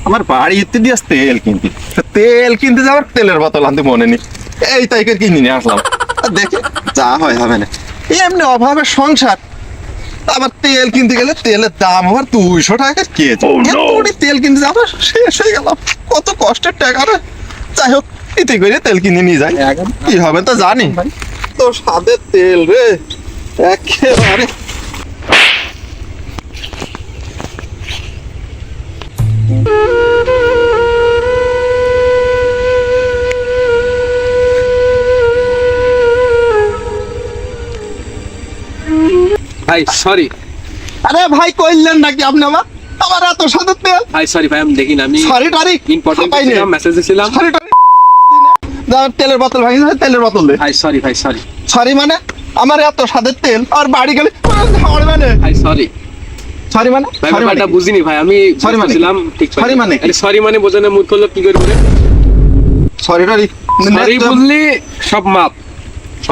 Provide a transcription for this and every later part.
আমার বাড়িতে দিয়ে তেল কিনতে যাওয়ার তেলের বোতল আনতে মনে নেই, এই তাইকে কিনে নিয়ে আসলাম। আর দেখি যা হয় হবে না, এমনি অভাবের সংসার, আবার তেল কিনতে গেলে তেলের দাম আবার 200 টাকা কেজি। তেল কিনতে যাবো, শেষ হয়ে গেল, কত কষ্টের টাকা রে। যাই হোক, ইতি করে তেল কিনে নিয়ে যাই, কি হবে তো জানি। তো স্বাদের তেল রে একেবারে। ভাই সরি। আরে ভাই কইলেন নাকি আপনি আমার এত স্বাদের তেল? ভাই সরি ভাই, আমি দেখিনি, আমি সরি টারি ইম্পর্টেন্ট মেসেজ দিছিলাম। সরি টারি তেলের বোতল ভাই, তেলের বোতল দে। ভাই সরি, ভাই সরি। সরি মানে আমার এত স্বাদের তেল আর বাড়ি গেলে মানে ভাই সরি। সরি মানে ভাই ব্যাপারটা বুঝিনি ভাই, আমি সরি মানে বুঝছিলাম ঠিক। সরি মানে আরে সরি মানে বোঝানোর মুড করলো কি করবে? সরি টারি সরি বললি সব মাপ।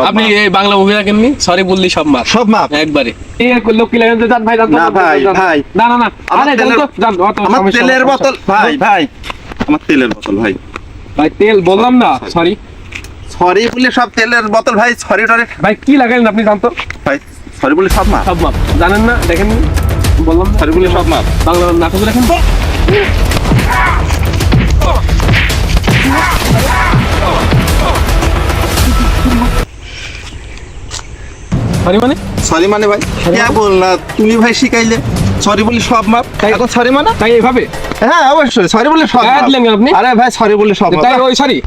আপনি এই বাংলা মুভি দেখেননি? সরি বললি সব মাপ, সব মাপ একবারে। এই লোক কি লাগেন? জান ভাই, জান না ভাই, ভাই না না না, আরে জান আমার তেলের বোতল ভাই, ভাই আমার তেলের বোতল ভাই, ভাই তেল বললাম না সরি। সরি বলে সব তেলের বোতল ভাই, সরি টরি ভাই কি লাগালেন আপনি জানতো? ভাই সরি বলে সব মাপ, সব মাপ জানেন না, দেখেন বললাম সরি বলে সব মাপ। বাংলা নাটক দেখেন। সরি মানে? সরি মানে ভাই কে বললা তুমি ভাই শিখাইলে সরি বলে সব মাপ, এখন সরি মানে তাই এইভাবে? হ্যাঁ অবশ্যই সরি বলে সব মাপ। আপনি? আরে ভাই সরি বলে সব মাপ। তাই ওই সরি